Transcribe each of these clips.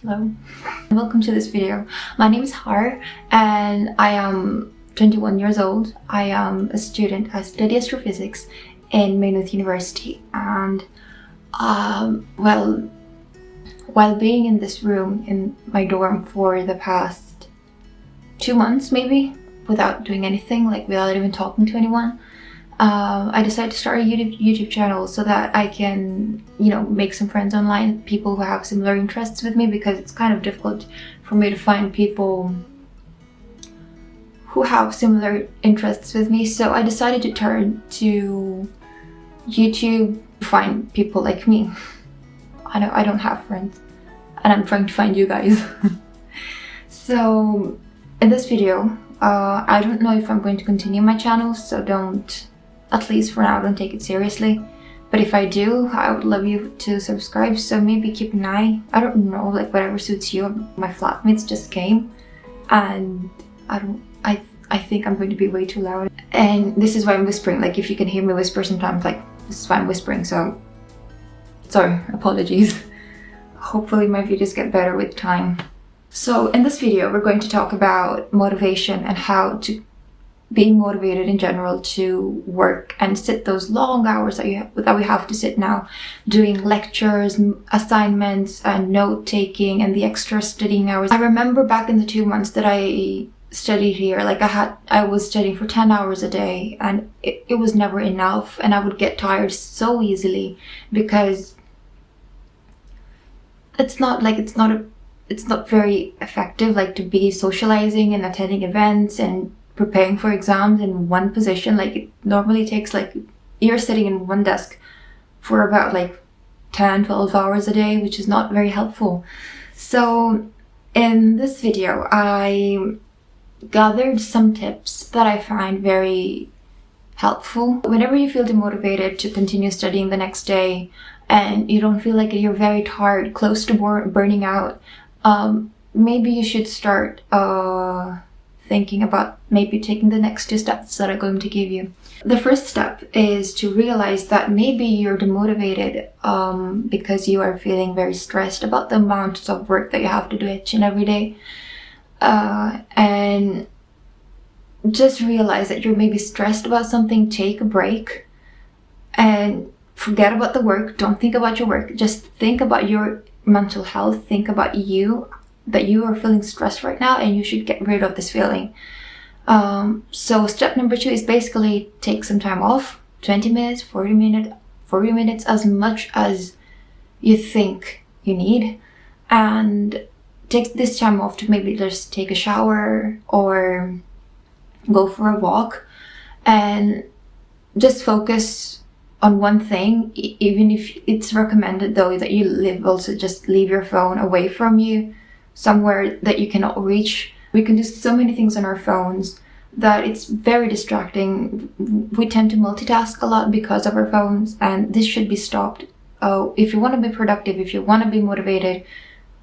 Hello, welcome to this video. My name is Har and I am 21 years old. I am a student. I study astrophysics in Maynooth University, and well, while being in this room in my dorm for the past 2 months maybe, without doing anything, like without even talking to anyone, I decided to start a YouTube channel so that I can, make some friends online, people who have similar interests with me, because it's kind of difficult for me to find people who have similar interests with me. So I decided to turn to YouTube to find people like me. I don't have friends, and I'm trying to find you guys. So in this video, I don't know if I'm going to continue my channel, so at least for now, don't take it seriously. But if I do, I would love you to subscribe, so maybe keep an eye. I don't know, like whatever suits you. My flatmates just came and I think I'm going to be way too loud. And this is why I'm whispering. Like if you can hear me whisper sometimes, like this is why I'm whispering, so sorry, apologies. Hopefully my videos get better with time. So in this video, we're going to talk about motivation and how to being motivated in general to work and sit those long hours that we have to sit now, doing lectures, assignments, and note taking, and the extra studying hours. I remember back in the 2 months that I studied here, like I was studying for 10 hours a day, and it was never enough, and I would get tired so easily because it's not very effective, like to be socializing and attending events and preparing for exams in one position. Like it normally takes, like, you're sitting in one desk for about like 10-12 hours a day, which is not very helpful. So in this video, I gathered some tips that I find very helpful. Whenever you feel demotivated to continue studying the next day and you don't feel like you're very tired, close to burning out, maybe you should start thinking about maybe taking the next 2 steps that I'm going to give you. The first step is to realize that maybe you're demotivated because you are feeling very stressed about the amounts of work that you have to do each and every day. And just realize that you're maybe stressed about something. Take a break and forget about the work. Don't think about your work. Just think about your mental health. Think about you, that you are feeling stressed right now, and you should get rid of this feeling. So step number 2 is basically take some time off, 20 minutes, 40 minutes, as much as you think you need, and take this time off to maybe just take a shower or go for a walk, and just focus on one thing. Even if it's recommended though that you also just leave your phone away from you, somewhere that you cannot reach. We can do so many things on our phones that it's very distracting. We tend to multitask a lot because of our phones, and this should be stopped. If you want to be productive, if you want to be motivated,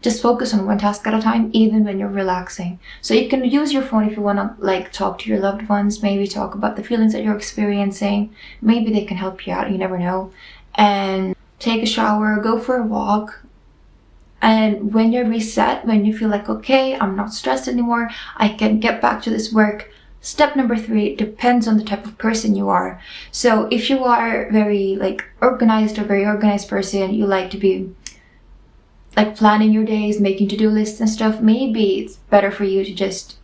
just focus on one task at a time, even when you're relaxing. So you can use your phone if you want to, like, talk to your loved ones, maybe talk about the feelings that you're experiencing. Maybe they can help you out, you never know. And take a shower, go for a walk. And when you're reset, when you feel like, okay, I'm not stressed anymore, I can get back to this work. Step number 3 depends on the type of person you are. So if you are very organized or very organized person, you like to be like planning your days, making to-do lists and stuff, maybe it's better for you to just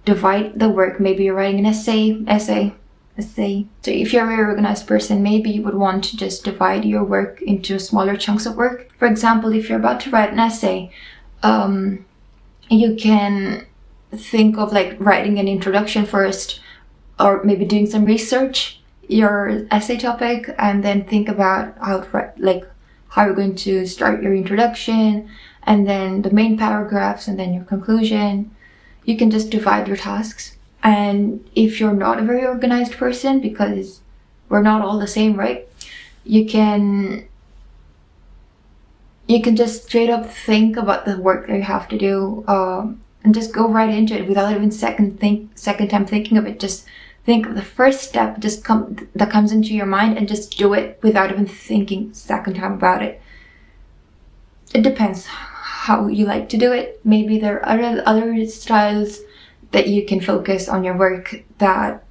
divide the work. Maybe you're writing an essay. So if you're a very organized person, maybe you would want to just divide your work into smaller chunks of work. For example, if you're about to write an essay, you can think of like writing an introduction first, or maybe doing some research, your essay topic, and then think about how you're going to start your introduction, and then the main paragraphs, and then your conclusion. You can just divide your tasks. And if you're not a very organized person, because we're not all the same, right? You can just straight up think about the work that you have to do, and just go right into it without even second time thinking of it. Just think of the first step that comes into your mind, and just do it without even thinking second time about it. It depends how you like to do it. Maybe there are other styles that you can focus on your work that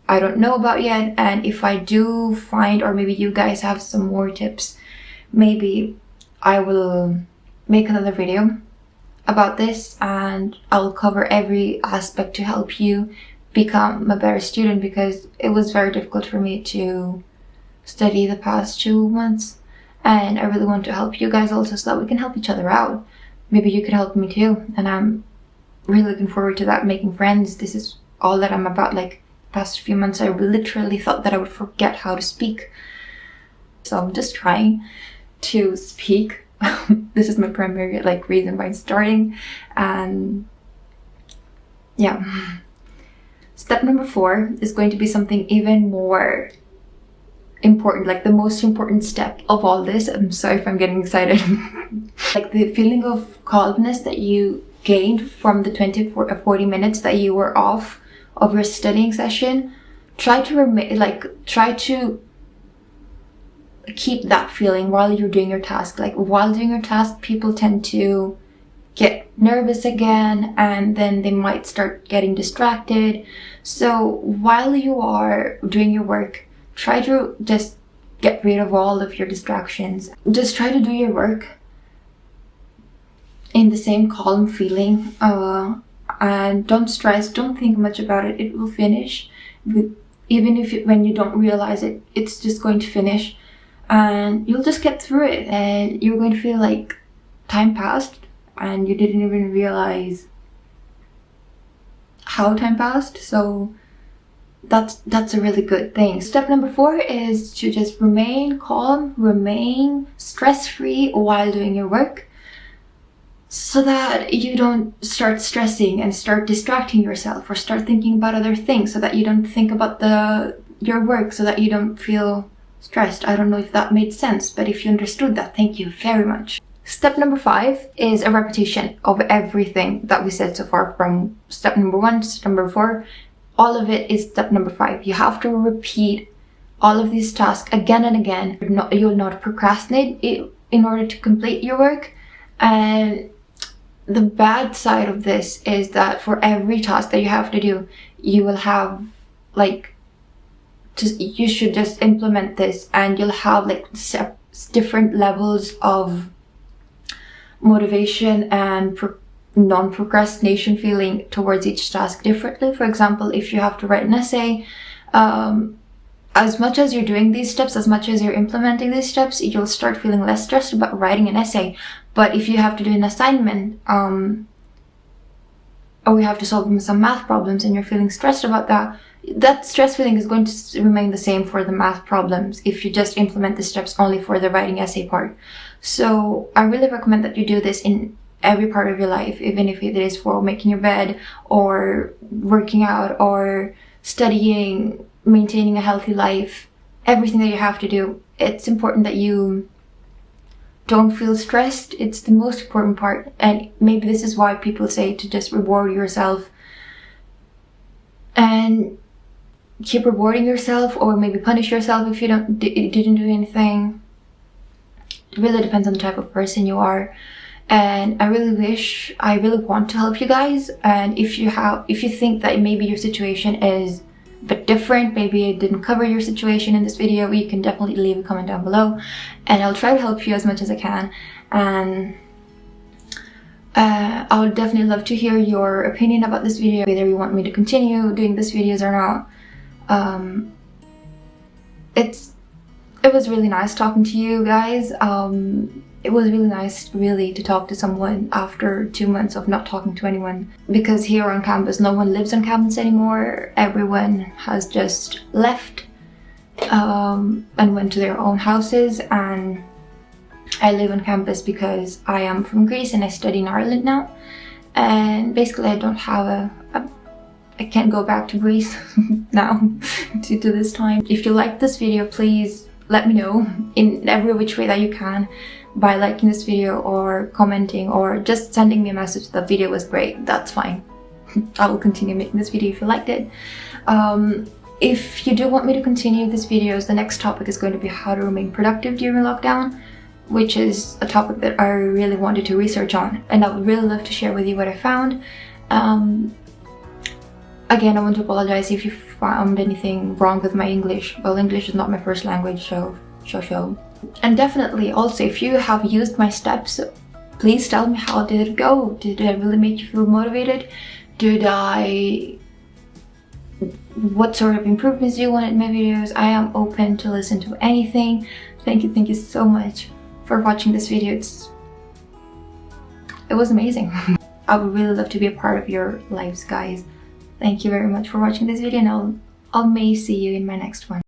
I don't know about yet. And if I do find, or maybe you guys have some more tips, maybe I will make another video about this, and I'll cover every aspect to help you become a better student, because it was very difficult for me to study the past 2 months, and I really want to help you guys also, so that we can help each other out. Maybe you could help me too, and I'm really looking forward to that, making friends. This is all that I'm about. Like, past few months I literally thought that I would forget how to speak, so I'm just trying to speak. This is my primary reason why I'm starting. And yeah, step number 4 is going to be something even more important, like the most important step of all this. I'm sorry if I'm getting excited. Like the feeling of calmness that you gained from the 40 minutes that you were off of your studying session, try to keep that feeling while you're doing your task. Like, while doing your task, people tend to get nervous again, and then they might start getting distracted. So while you are doing your work, try to just get rid of all of your distractions. Just try to do your work in the same calm feeling, and don't stress, don't think much about it. It will finish. Even if when you don't realize it, it's just going to finish, and you'll just get through it, and you're going to feel like time passed and you didn't even realize how time passed. So that's a really good thing. Step number 4 is to just remain calm, remain stress-free while doing your work, so that you don't start stressing and start distracting yourself or start thinking about other things, so that you don't think about your work, so that you don't feel stressed. I don't know if that made sense, but if you understood that, thank you very much. Step number 5 is a repetition of everything that we said so far, from step number 1 to step number 4. All of it is step number 5. You have to repeat all of these tasks again and again. You'll not procrastinate in order to complete your work. And the bad side of this is that for every task that you have to do, you will have you should just implement this, and you'll have different levels of motivation and non-procrastination feeling towards each task differently. For example, if you have to write an essay, as much as you're doing these steps, as much as you're implementing these steps, you'll start feeling less stressed about writing an essay. But if you have to do an assignment, or you have to solve some math problems, and you're feeling stressed about that stress feeling is going to remain the same for the math problems if you just implement the steps only for the writing essay part. So I really recommend that you do this in every part of your life, even if it is for making your bed, or working out, or studying, maintaining a healthy life. Everything that you have to do, it's important that you don't feel stressed. It's the most important part, and maybe this is why people say to just reward yourself, and keep rewarding yourself, or maybe punish yourself if you didn't do anything. It really depends on the type of person you are. And I really want to help you guys. And if you think that maybe your situation is a bit different, maybe I didn't cover your situation in this video, you can definitely leave a comment down below, and I'll try to help you as much as I can. And I would definitely love to hear your opinion about this video, whether you want me to continue doing these videos or not. It was really nice talking to you guys. It was really nice to talk to someone after 2 months of not talking to anyone, because here on campus no one lives on campus anymore. Everyone has just left and went to their own houses, and I live on campus because I am from Greece and I study in Ireland now, and basically I don't have I can't go back to Greece now due to this time. If you like this video, please let me know in every which way that you can, by liking this video or commenting or just sending me a message that the video was great. That's fine. I will continue making this video if you liked it. If you do want me to continue these videos, the next topic is going to be how to remain productive during lockdown, which is a topic that I really wanted to research on, and I would really love to share with you what I found. Again, I want to apologize if you found anything wrong with my English. Well, English is not my first language, so. And definitely also, if you have used my steps, please tell me, how did it go? Did it really make you feel motivated? What sort of improvements do you want in my videos? I am open to listen to anything. Thank you so much for watching this video. It was amazing. I would really love to be a part of your lives, guys. Thank you very much for watching this video, and I'll may see you in my next one.